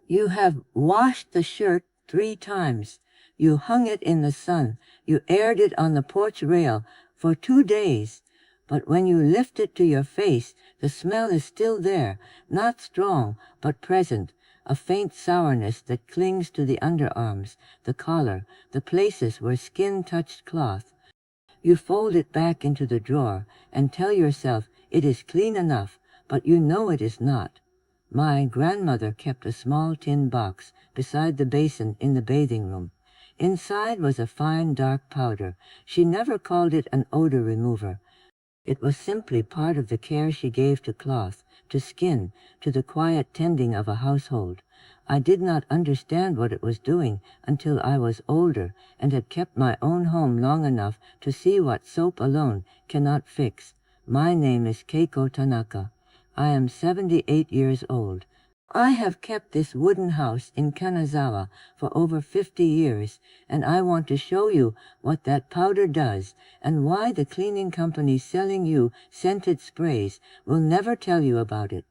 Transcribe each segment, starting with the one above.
You have washed the shirt 3 times. You hung it in the sun. You aired it on the porch rail for 2 days. But when you lift it to your face, the smell is still there, not strong, but present, a faint sourness that clings to the underarms, the collar, the places where skin touched cloth. You fold it back into the drawer and tell yourself it is clean enough, but you know it is not. My grandmother kept a small tin box beside the basin in the bathing room. Inside was a fine dark powder. She never called it an odor remover. It was simply part of the care she gave to cloth, to skin, to the quiet tending of a household. I did not understand what it was doing until I was older and had kept my own home long enough to see what soap alone cannot fix. My name is Keiko Tanaka. I am 78 years old. I have kept this wooden house in Kanazawa for over 50 years, and I want to show you what that powder does and why the cleaning company selling you scented sprays will never tell you about it.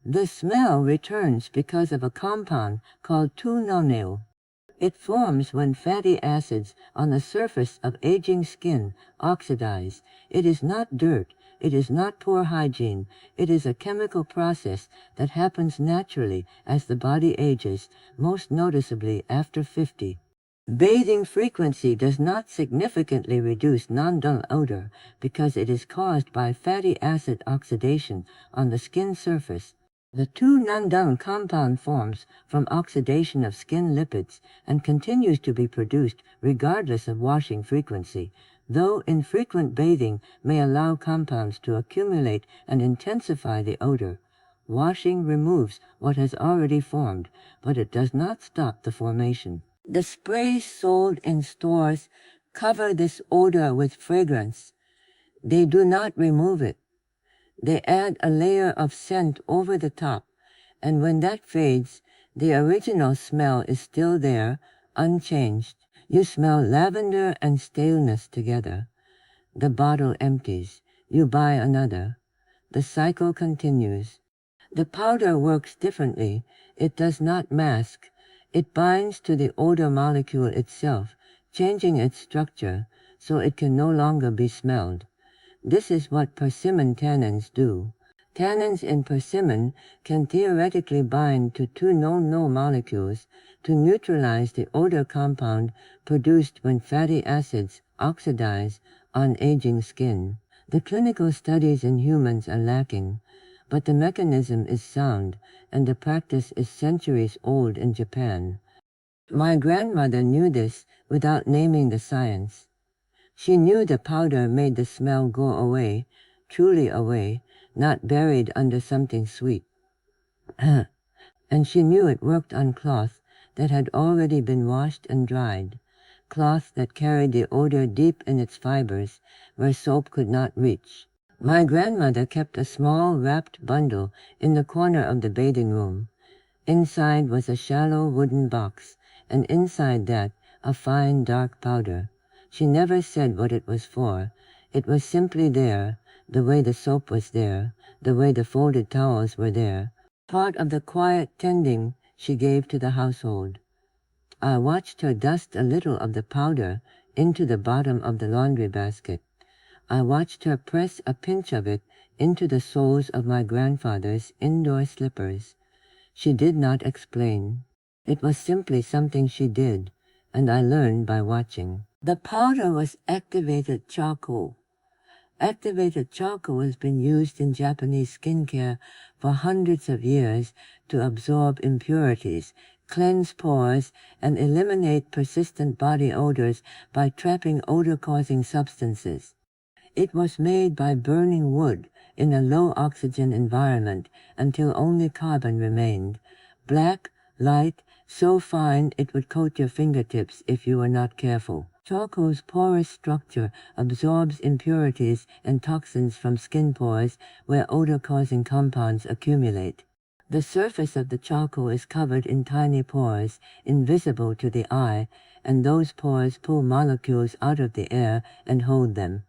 The smell returns because of a compound called two-nonenal. It forms when fatty acids on the surface of aging skin oxidize. It is not dirt. It is not poor hygiene. It is a chemical process that happens naturally as the body ages, most noticeably after 50. Bathing frequency does not significantly reduce non-dull odor because it is caused by fatty acid oxidation on the skin surface. The two-nonenal compound forms from oxidation of skin lipids and continues to be produced regardless of washing frequency, though infrequent bathing may allow compounds to accumulate and intensify the odor. Washing removes what has already formed, but it does not stop the formation. The sprays sold in stores cover this odor with fragrance. They do not remove it. They add a layer of scent over the top, and when that fades, the original smell is still there, unchanged. You smell lavender and staleness together. The bottle empties. You buy another. The cycle continues. The powder works differently. It does not mask. It binds to the odor molecule itself, changing its structure, so it can no longer be smelled. This is what persimmon tannins do. Tannins in persimmon can theoretically bind to two-nonenal molecules to neutralize the odor compound produced when fatty acids oxidize on aging skin. The clinical studies in humans are lacking, but the mechanism is sound, and the practice is centuries old in Japan. My grandmother knew this without naming the science. She knew the powder made the smell go away, truly away, not buried under something sweet. And she knew it worked on cloth that had already been washed and dried, cloth that carried the odor deep in its fibers, where soap could not reach. My grandmother kept a small wrapped bundle in the corner of the bathing room. Inside was a shallow wooden box, and inside that a fine dark powder. She never said what it was for. It was simply there, the way the soap was there, the way the folded towels were there, part of the quiet tending she gave to the household. I watched her dust a little of the powder into the bottom of the laundry basket. I watched her press a pinch of it into the soles of my grandfather's indoor slippers. She did not explain. It was simply something she did, and I learned by watching. The powder was activated charcoal. Activated charcoal has been used in Japanese skincare for hundreds of years to absorb impurities, cleanse pores, and eliminate persistent body odors by trapping odor-causing substances. It was made by burning wood in a low-oxygen environment until only carbon remained. Black, light, so fine it would coat your fingertips if you were not careful. Charcoal's porous structure absorbs impurities and toxins from skin pores where odor-causing compounds accumulate. The surface of the charcoal is covered in tiny pores, invisible to the eye, and those pores pull molecules out of the air and hold them.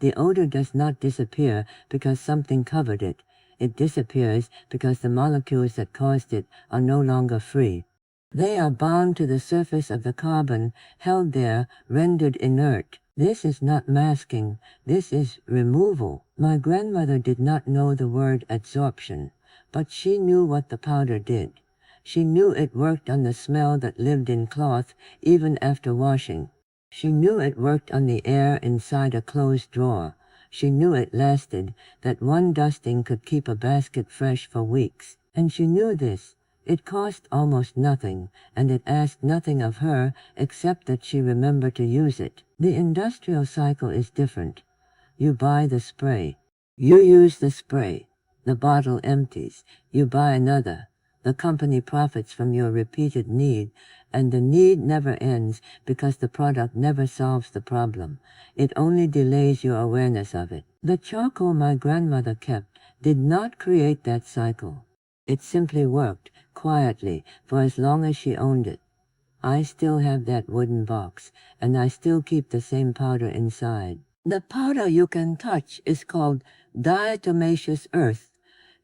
The odor does not disappear because something covered it. it disappears because the molecules that caused it are no longer free. They are bound to the surface of the carbon, held there, rendered inert. This is not masking, this is removal. My grandmother did not know the word adsorption, but she knew what the powder did. She knew it worked on the smell that lived in cloth even after washing. She knew it worked on the air inside a closed drawer. She knew it lasted, that one dusting could keep a basket fresh for weeks. And she knew this. It cost almost nothing, and it asked nothing of her except that she remember to use it. The industrial cycle is different. You buy the spray. You use the spray. The bottle empties. You buy another. The company profits from your repeated need, and the need never ends because the product never solves the problem. It only delays your awareness of it. The charcoal my grandmother kept did not create that cycle. It simply worked, quietly, for as long as she owned it. I still have that wooden box, and I still keep the same powder inside. The powder you can touch is called diatomaceous earth.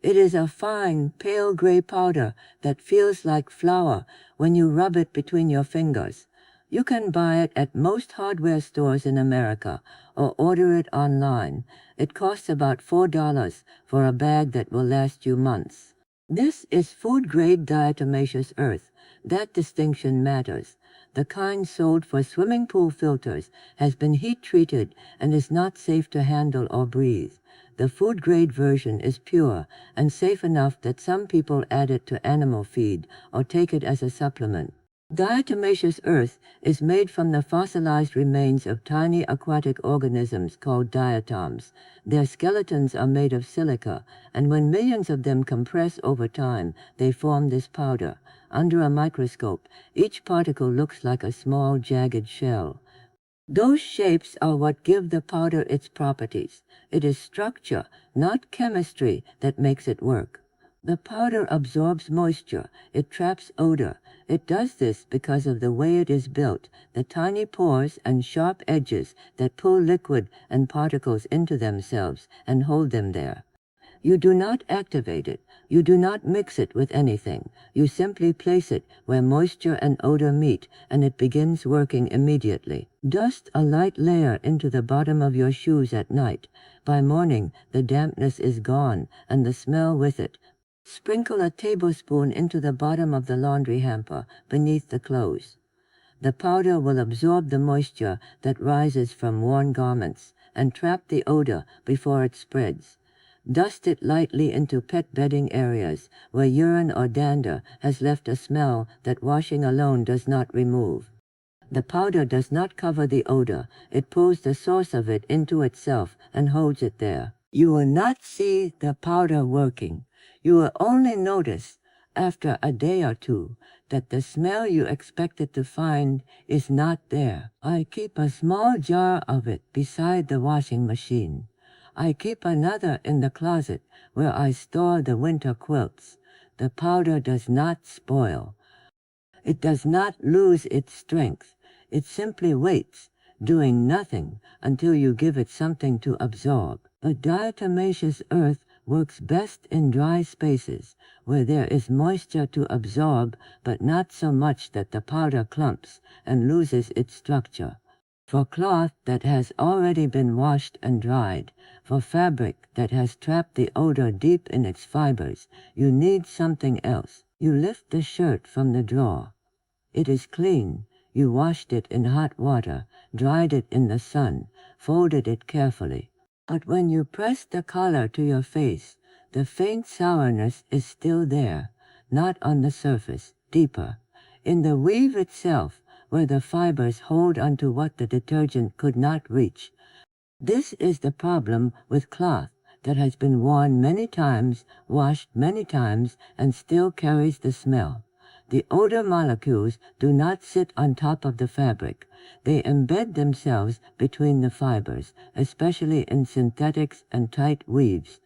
It is a fine, pale gray powder that feels like flour when you rub it between your fingers. You can buy it at most hardware stores in America or order it online. It costs about $4 for a bag that will last you months. This is food-grade diatomaceous earth. That distinction matters. The kind sold for swimming pool filters has been heat-treated and is not safe to handle or breathe. The food-grade version is pure and safe enough that some people add it to animal feed or take it as a supplement. Diatomaceous earth is made from the fossilized remains of tiny aquatic organisms called diatoms. Their skeletons are made of silica, and when millions of them compress over time, they form this powder. Under a microscope, each particle looks like a small jagged shell. Those shapes are what give the powder its properties. It is structure, not chemistry, that makes it work. The powder absorbs moisture. It traps odor. It does this because of the way it is built, the tiny pores and sharp edges that pull liquid and particles into themselves and hold them there. You do not activate it. You do not mix it with anything. You simply place it where moisture and odor meet, and it begins working immediately. Dust a light layer into the bottom of your shoes at night. By morning, the dampness is gone, and the smell with it. Sprinkle a tablespoon into the bottom of the laundry hamper, beneath the clothes. The powder will absorb the moisture that rises from worn garments, and trap the odor before it spreads. Dust it lightly into pet bedding areas, where urine or dander has left a smell that washing alone does not remove. The powder does not cover the odor. It pulls the source of it into itself and holds it there. You will not see the powder working. You will only notice, after a day or two, that the smell you expected to find is not there. I keep a small jar of it beside the washing machine. I keep another in the closet where I store the winter quilts. The powder does not spoil. It does not lose its strength. It simply waits, doing nothing until you give it something to absorb. But diatomaceous earth works best in dry spaces, where there is moisture to absorb, but not so much that the powder clumps and loses its structure. For cloth that has already been washed and dried, for fabric that has trapped the odor deep in its fibers, you need something else. You lift the shirt from the drawer. It is clean. You washed it in hot water, dried it in the sun, folded it carefully. But when you press the collar to your face, the faint sourness is still there, not on the surface, deeper. In the weave itself, where the fibers hold onto what the detergent could not reach. This is the problem with cloth that has been worn many times, washed many times, and still carries the smell. The odor molecules do not sit on top of the fabric. They embed themselves between the fibers, especially in synthetics and tight weaves.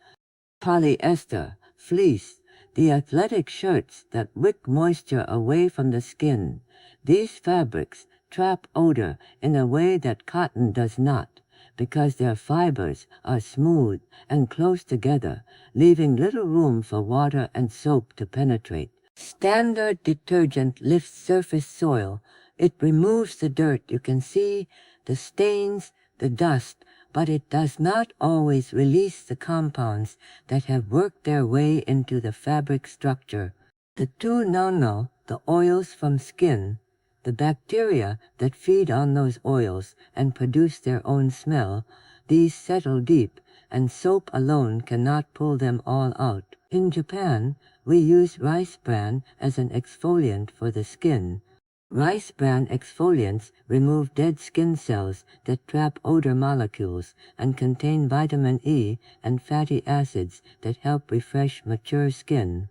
Polyester, fleece, the athletic shirts that wick moisture away from the skin. These fabrics trap odor in a way that cotton does not, because their fibers are smooth and close together, leaving little room for water and soap to penetrate. Standard detergent lifts surface soil. It removes the dirt you can see, the stains, the dust, but it does not always release the compounds that have worked their way into the fabric structure. The two-nonenal, the oils from skin, the bacteria that feed on those oils and produce their own smell, these settle deep, and soap alone cannot pull them all out. In Japan, we use rice bran as an exfoliant for the skin. Rice bran exfoliants remove dead skin cells that trap odor molecules and contain vitamin E and fatty acids that help refresh mature skin.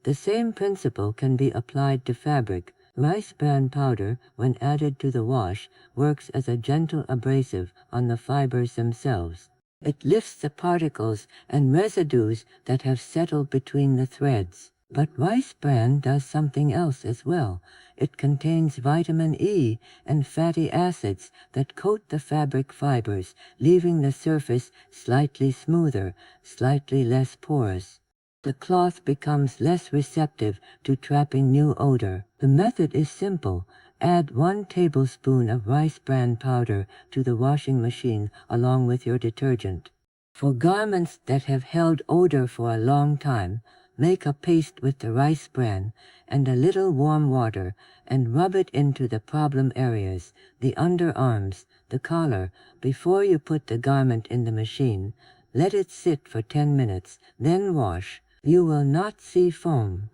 The same principle can be applied to fabric. Rice bran powder, when added to the wash, works as a gentle abrasive on the fibers themselves. It lifts the particles and residues that have settled between the threads. But rice bran does something else as well. It contains vitamin E and fatty acids that coat the fabric fibers, leaving the surface slightly smoother, slightly less porous. The cloth becomes less receptive to trapping new odor. The method is simple. Add 1 tablespoon of rice bran powder to the washing machine along with your detergent. For garments that have held odor for a long time, make a paste with the rice bran and a little warm water and rub it into the problem areas, the underarms, the collar, before you put the garment in the machine. Let it sit for 10 minutes, then wash. You will not see foam.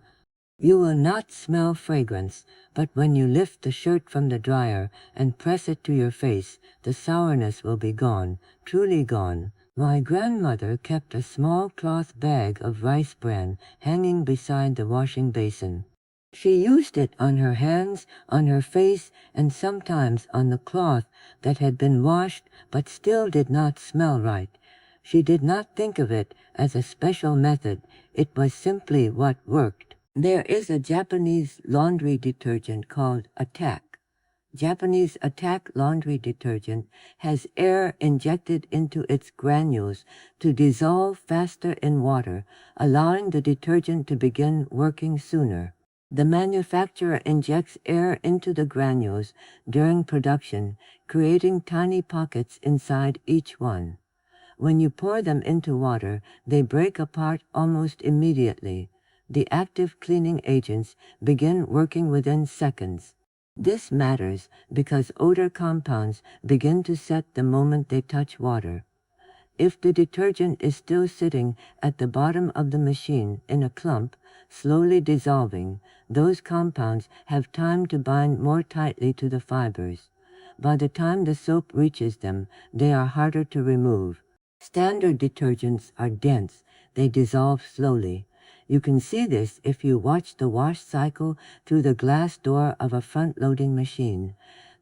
You will not smell fragrance, but when you lift the shirt from the dryer and press it to your face, the sourness will be gone, truly gone. My grandmother kept a small cloth bag of rice bran hanging beside the washing basin. She used it on her hands, on her face, and sometimes on the cloth that had been washed but still did not smell right. She did not think of it as a special method. It was simply what worked. There is a Japanese laundry detergent called Attack. Japanese Attack laundry detergent has air injected into its granules to dissolve faster in water, allowing the detergent to begin working sooner. The manufacturer injects air into the granules during production, creating tiny pockets inside each one. When you pour them into water, they break apart almost immediately. The active cleaning agents begin working within seconds. This matters because odor compounds begin to set the moment they touch water. If the detergent is still sitting at the bottom of the machine in a clump, slowly dissolving, those compounds have time to bind more tightly to the fibers. By the time the soap reaches them, they are harder to remove. Standard detergents are dense. They dissolve slowly. You can see this if you watch the wash cycle through the glass door of a front-loading machine.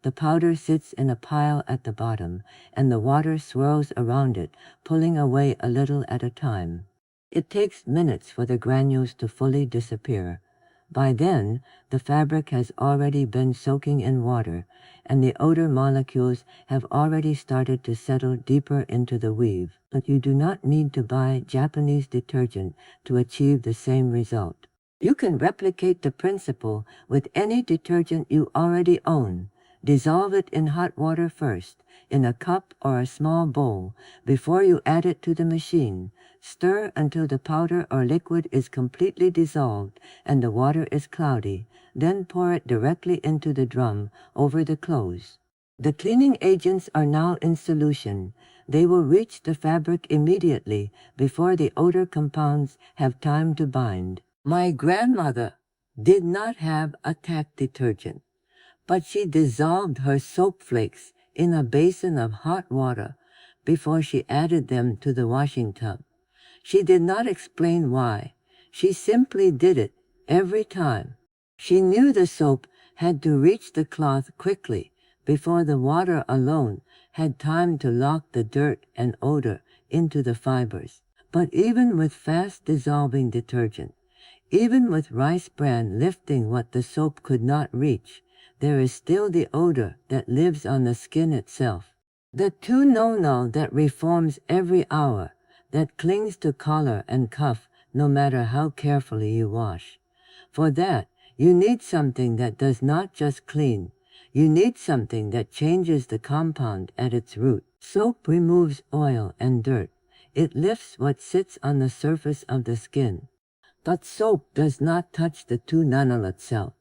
The powder sits in a pile at the bottom, and the water swirls around it, pulling away a little at a time. It takes minutes for the granules to fully disappear. By then, the fabric has already been soaking in water, and the odor molecules have already started to settle deeper into the weave. But you do not need to buy Japanese detergent to achieve the same result. You can replicate the principle with any detergent you already own. Dissolve it in hot water first, in a cup or a small bowl, before you add it to the machine. Stir until the powder or liquid is completely dissolved and the water is cloudy. Then pour it directly into the drum over the clothes. The cleaning agents are now in solution. They will reach the fabric immediately before the odor compounds have time to bind. My grandmother did not have Attack detergent, but she dissolved her soap flakes in a basin of hot water before she added them to the washing tub. She did not explain why. She simply did it every time. She knew the soap had to reach the cloth quickly before the water alone had time to lock the dirt and odor into the fibers. But even with fast-dissolving detergent, even with rice bran lifting what the soap could not reach, there is still the odor that lives on the skin itself. The two-nonenal that reforms every hour, that clings to collar and cuff no matter how carefully you wash. For that, you need something that does not just clean. You need something that changes the compound at its root. Soap removes oil and dirt. It lifts what sits on the surface of the skin. But soap does not touch the two-nonenal itself.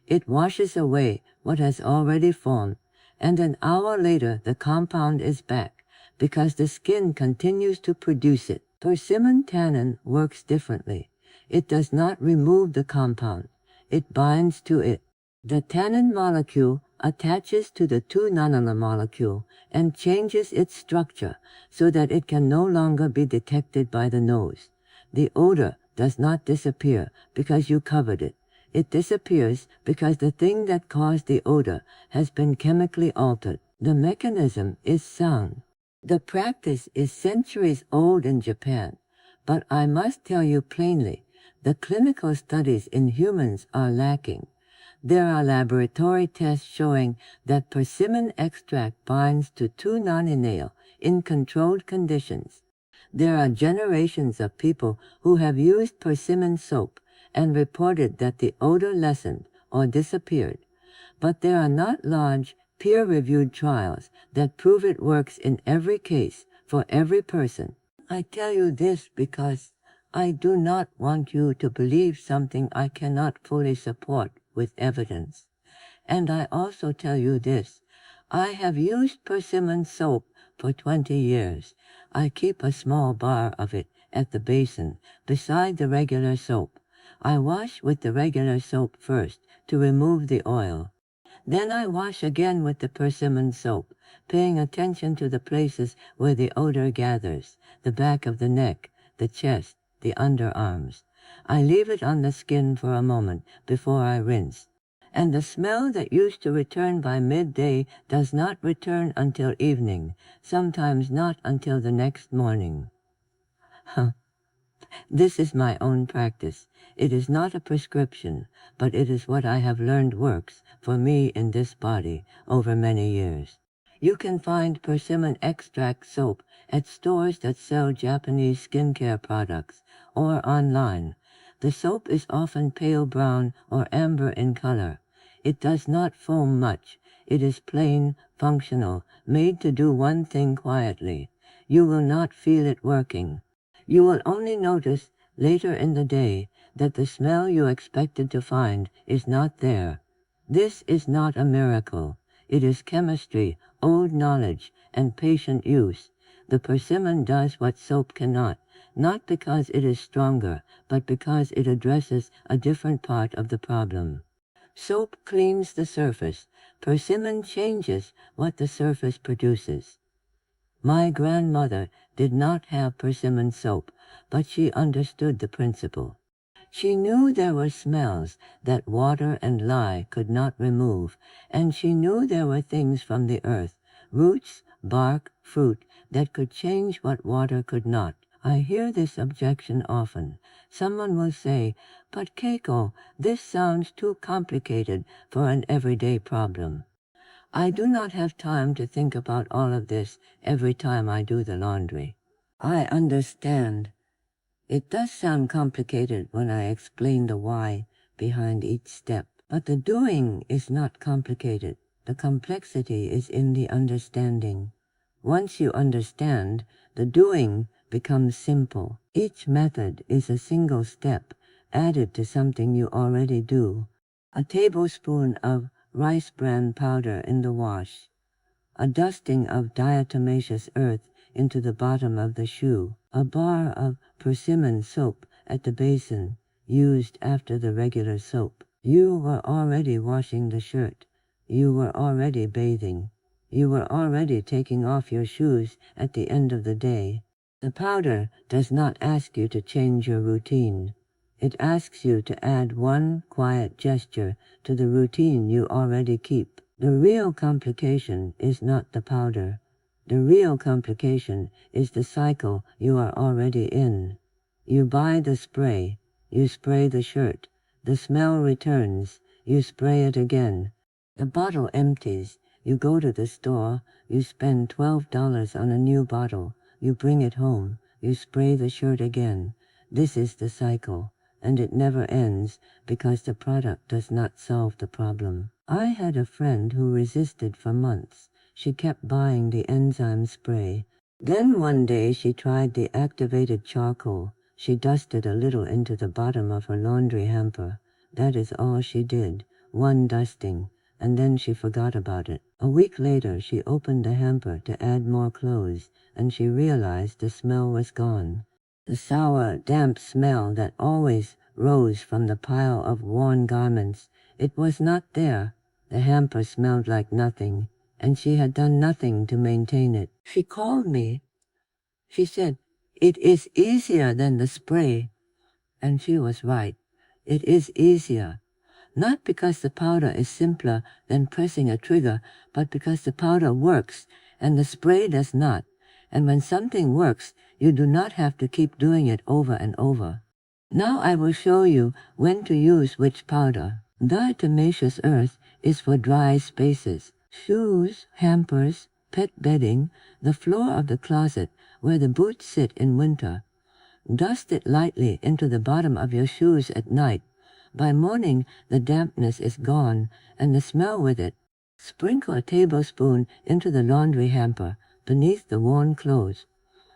It washes away what has already formed, and an hour later the compound is back, because the skin continues to produce it. Persimmon tannin works differently. It does not remove the compound. It binds to it. The tannin molecule attaches to the two-nonenal molecule and changes its structure so that it can no longer be detected by the nose. The odor does not disappear because you covered it. It disappears because the thing that caused the odor has been chemically altered. The mechanism is sound. The practice is centuries old in Japan, but I must tell you plainly, the clinical studies in humans are lacking. There are laboratory tests showing that persimmon extract binds to two-nonenal in controlled conditions. There are generations of people who have used persimmon soap and reported that the odor lessened or disappeared, but there are not large, peer-reviewed trials that prove it works in every case for every person. I tell you this because I do not want you to believe something I cannot fully support with evidence. And I also tell you this, I have used persimmon soap for 20 years. I keep a small bar of it at the basin beside the regular soap. I wash with the regular soap first to remove the oil. Then I wash again with the persimmon soap, paying attention to the places where the odor gathers, the back of the neck, the chest, the underarms. I leave it on the skin for a moment before I rinse. And the smell that used to return by midday does not return until evening, sometimes not until the next morning. This is my own practice. It is not a prescription, but it is what I have learned works for me in this body over many years. You can find persimmon extract soap at stores that sell Japanese skincare products or online. The soap is often pale brown or amber in color. It does not foam much. It is plain, functional, made to do one thing quietly. You will not feel it working. You will only notice later in the day that the smell you expected to find is not there. This is not a miracle. It is chemistry, old knowledge, and patient use. The persimmon does what soap cannot, not because it is stronger, but because it addresses a different part of the problem. Soap cleans the surface. Persimmon changes what the surface produces. My grandmother did not have persimmon soap, but she understood the principle. She knew there were smells that water and lye could not remove, and she knew there were things from the earth, roots, bark, fruit, that could change what water could not. I hear this objection often. Someone will say, "But Keiko, this sounds too complicated for an everyday problem." I do not have time to think about all of this every time I do the laundry. I understand. It does sound complicated when I explain the why behind each step, but the doing is not complicated. The complexity is in the understanding. Once you understand, the doing becomes simple. Each method is a single step added to something you already do. A tablespoon of rice bran powder in the wash, a dusting of diatomaceous earth into the bottom of the shoe, a bar of persimmon soap at the basin used after the regular soap. You were already washing the shirt. You were already bathing. You were already taking off your shoes at the end of the day. The powder does not ask you to change your routine. It asks you to add one quiet gesture to the routine you already keep. The real complication is not the powder. The real complication is the cycle you are already in. You buy the spray. You spray the shirt. The smell returns. You spray it again. The bottle empties. You go to the store, you spend $12 on a new bottle, you bring it home, you spray the shirt again. This is the cycle, and it never ends because the product does not solve the problem. I had a friend who resisted for months. She kept buying the enzyme spray. Then one day she tried the activated charcoal. She dusted a little into the bottom of her laundry hamper. That is all she did, one dusting, and then she forgot about it. A week later she opened the hamper to add more clothes, and she realized the smell was gone. The sour, damp smell that always rose from the pile of worn garments, it was not there. The hamper smelled like nothing, and she had done nothing to maintain it. She called me. She said, "It is easier than the spray." And she was right. It is easier. Not because the powder is simpler than pressing a trigger, but because the powder works, and the spray does not. And when something works, you do not have to keep doing it over and over. Now I will show you when to use which powder. Diatomaceous earth is for dry spaces. Shoes, hampers, pet bedding, the floor of the closet where the boots sit in winter. Dust it lightly into the bottom of your shoes at night. By morning, the dampness is gone, and the smell with it. Sprinkle a tablespoon into the laundry hamper, beneath the worn clothes.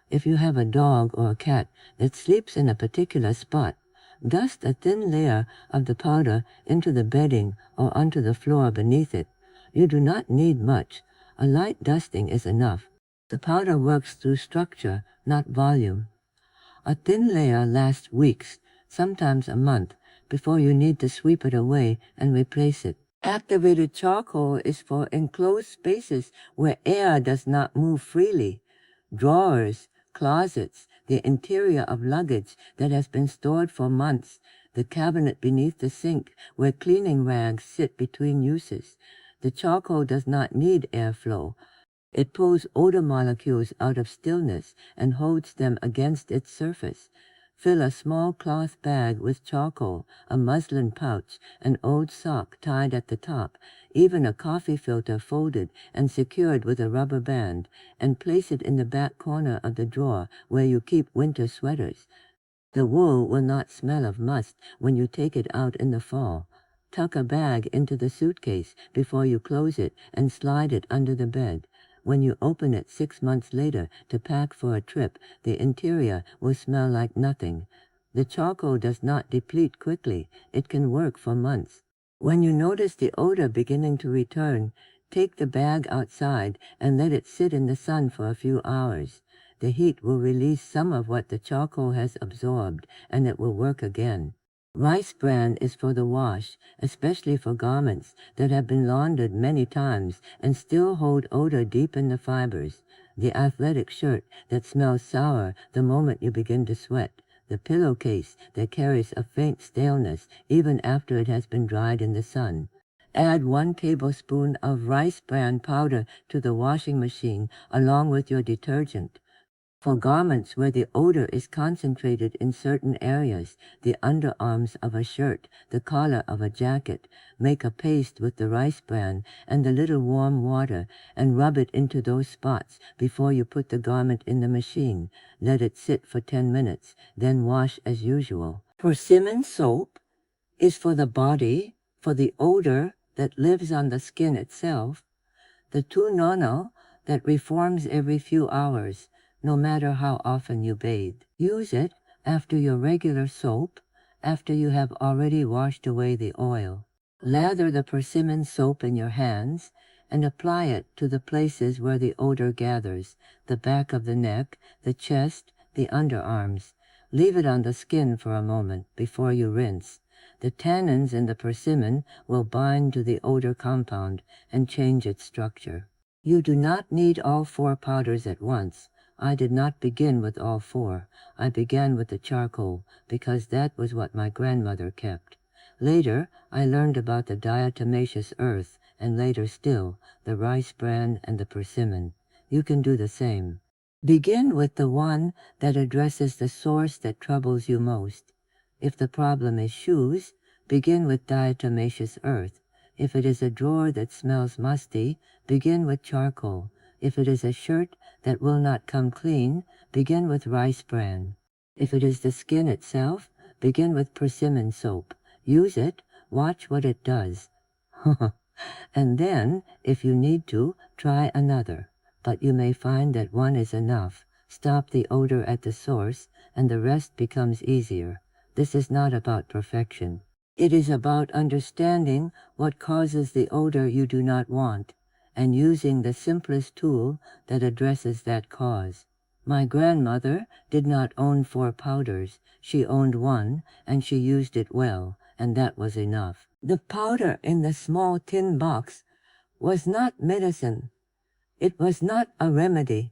If you have a dog or a cat that sleeps in a particular spot, dust a thin layer of the powder into the bedding or onto the floor beneath it. You do not need much. A light dusting is enough. The powder works through structure, not volume. A thin layer lasts weeks, sometimes a month, before you need to sweep it away and replace it. Activated charcoal is for enclosed spaces where air does not move freely. Drawers, closets, the interior of luggage that has been stored for months, the cabinet beneath the sink where cleaning rags sit between uses. The charcoal does not need airflow. It pulls odor molecules out of stillness and holds them against its surface. Fill a small cloth bag with charcoal, a muslin pouch, an old sock tied at the top, even a coffee filter folded and secured with a rubber band, and place it in the back corner of the drawer where you keep winter sweaters. The wool will not smell of must when you take it out in the fall. Tuck a bag into the suitcase before you close it and slide it under the bed. When you open it 6 months later to pack for a trip, the interior will smell like nothing. The charcoal does not deplete quickly. It can work for months. When you notice the odor beginning to return, take the bag outside and let it sit in the sun for a few hours. The heat will release some of what the charcoal has absorbed, and it will work again. Rice bran is for the wash, especially for garments that have been laundered many times and still hold odor deep in the fibers. The athletic shirt that smells sour the moment you begin to sweat. The pillowcase that carries a faint staleness even after it has been dried in the sun. Add 1 tablespoon of rice bran powder to the washing machine along with your detergent. For garments where the odor is concentrated in certain areas, the underarms of a shirt, the collar of a jacket, make a paste with the rice bran and a little warm water and rub it into those spots before you put the garment in the machine. Let it sit for 10 minutes, then wash as usual. Persimmon soap is for the body, for the odor that lives on the skin itself. The two-nonenal that reforms every few hours, no matter how often you bathe. Use it after your regular soap, after you have already washed away the oil. Lather the persimmon soap in your hands and apply it to the places where the odor gathers, the back of the neck, the chest, the underarms. Leave it on the skin for a moment before you rinse. The tannins in the persimmon will bind to the odor compound and change its structure. You do not need all 4 powders at once. I did not begin with all 4. I began with the charcoal, because that was what my grandmother kept. Later, I learned about the diatomaceous earth, and later still, the rice bran and the persimmon. You can do the same. Begin with the one that addresses the source that troubles you most. If the problem is shoes, begin with diatomaceous earth. If it is a drawer that smells musty, begin with charcoal. If it is a shirt that will not come clean, begin with rice bran. If it is the skin itself, begin with persimmon soap. Use it, watch what it does. And then, if you need to, try another. But you may find that one is enough. Stop the odor at the source, and the rest becomes easier. This is not about perfection. It is about understanding what causes the odor you do not want, and using the simplest tool that addresses that cause. My grandmother did not own 4 powders. She owned one, and she used it well, and that was enough. The powder in the small tin box was not medicine. It was not a remedy.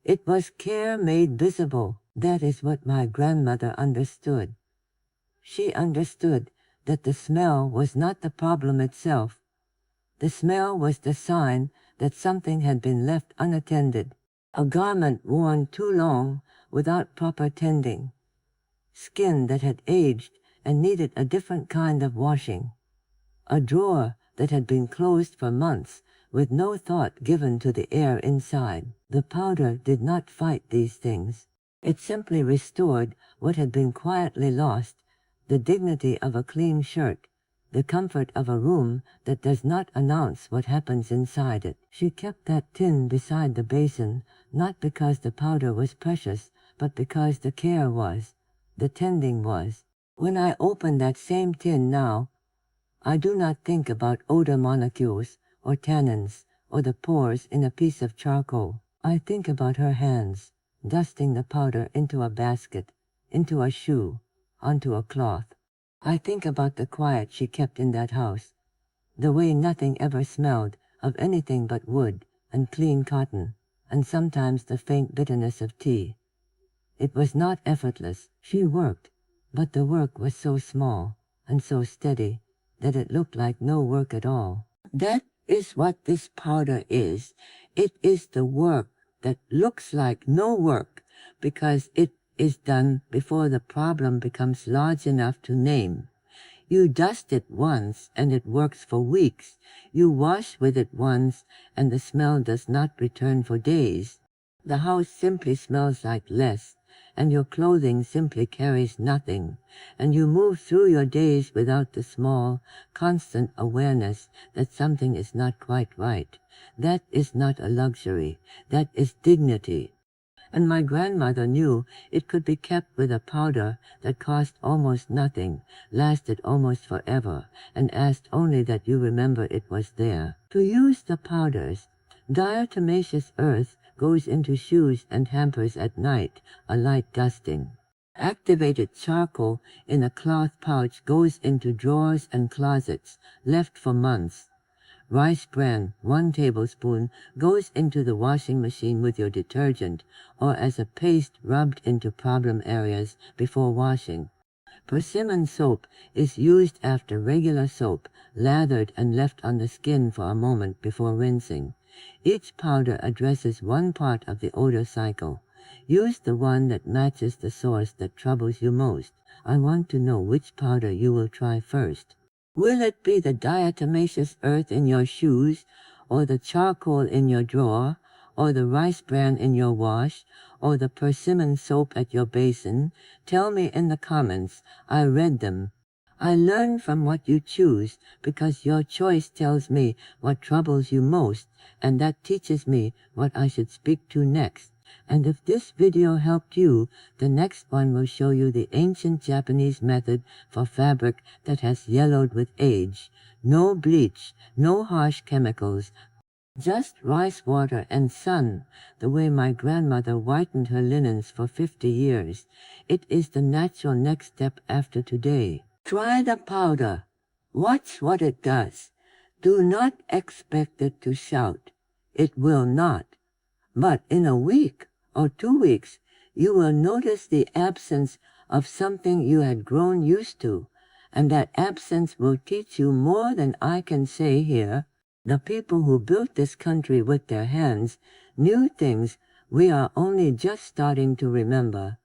It was care made visible. That is what my grandmother understood. She understood that the smell was not the problem itself. The smell was the sign that something had been left unattended. A garment worn too long without proper tending. Skin that had aged and needed a different kind of washing. A drawer that had been closed for months with no thought given to the air inside. The powder did not fight these things. It simply restored what had been quietly lost, the dignity of a clean shirt, the comfort of a room that does not announce what happens inside it. She kept that tin beside the basin, not because the powder was precious, but because the care was, the tending was. When I open that same tin now, I do not think about odor molecules, or tannins, or the pores in a piece of charcoal. I think about her hands, dusting the powder into a basket, into a shoe, onto a cloth. I think about the quiet she kept in that house, the way nothing ever smelled of anything but wood and clean cotton, and sometimes the faint bitterness of tea. It was not effortless. She worked, but the work was so small and so steady that it looked like no work at all. That is what this powder is. It is the work that looks like no work because it is done before the problem becomes large enough to name. You dust it once and it works for weeks. You wash with it once and the smell does not return for days. The house simply smells like less, and your clothing simply carries nothing, and you move through your days without the small, constant awareness that something is not quite right. That is not a luxury. That is dignity. And my grandmother knew it could be kept with a powder that cost almost nothing, lasted almost forever, and asked only that you remember it was there. To use the powders, diatomaceous earth goes into shoes and hampers at night, a light dusting. Activated charcoal in a cloth pouch goes into drawers and closets, left for months. Rice bran, 1 tablespoon, goes into the washing machine with your detergent, or as a paste rubbed into problem areas before washing. Persimmon soap is used after regular soap, lathered and left on the skin for a moment before rinsing. Each powder addresses one part of the odor cycle. Use the one that matches the source that troubles you most. I want to know which powder you will try first. Will it be the diatomaceous earth in your shoes, or the charcoal in your drawer, or the rice bran in your wash, or the persimmon soap at your basin? Tell me in the comments. I read them. I learn from what you choose, because your choice tells me what troubles you most, and that teaches me what I should speak to next. And if this video helped you, the next one will show you the ancient Japanese method for fabric that has yellowed with age. No bleach, no harsh chemicals, just rice water and sun, the way my grandmother whitened her linens for 50 years. It is the natural next step after today. Try the powder. Watch what it does. Do not expect it to shout. It will not. But in a week or 2 weeks, you will notice the absence of something you had grown used to, and that absence will teach you more than I can say here. The people who built this country with their hands knew things we are only just starting to remember.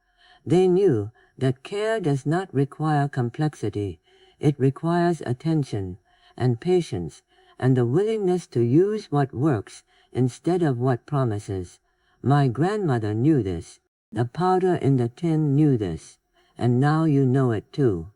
They knew that care does not require complexity. It requires attention, and patience, and the willingness to use what works instead of what promises. My grandmother knew this. The powder in the tin knew this. And now you know it too.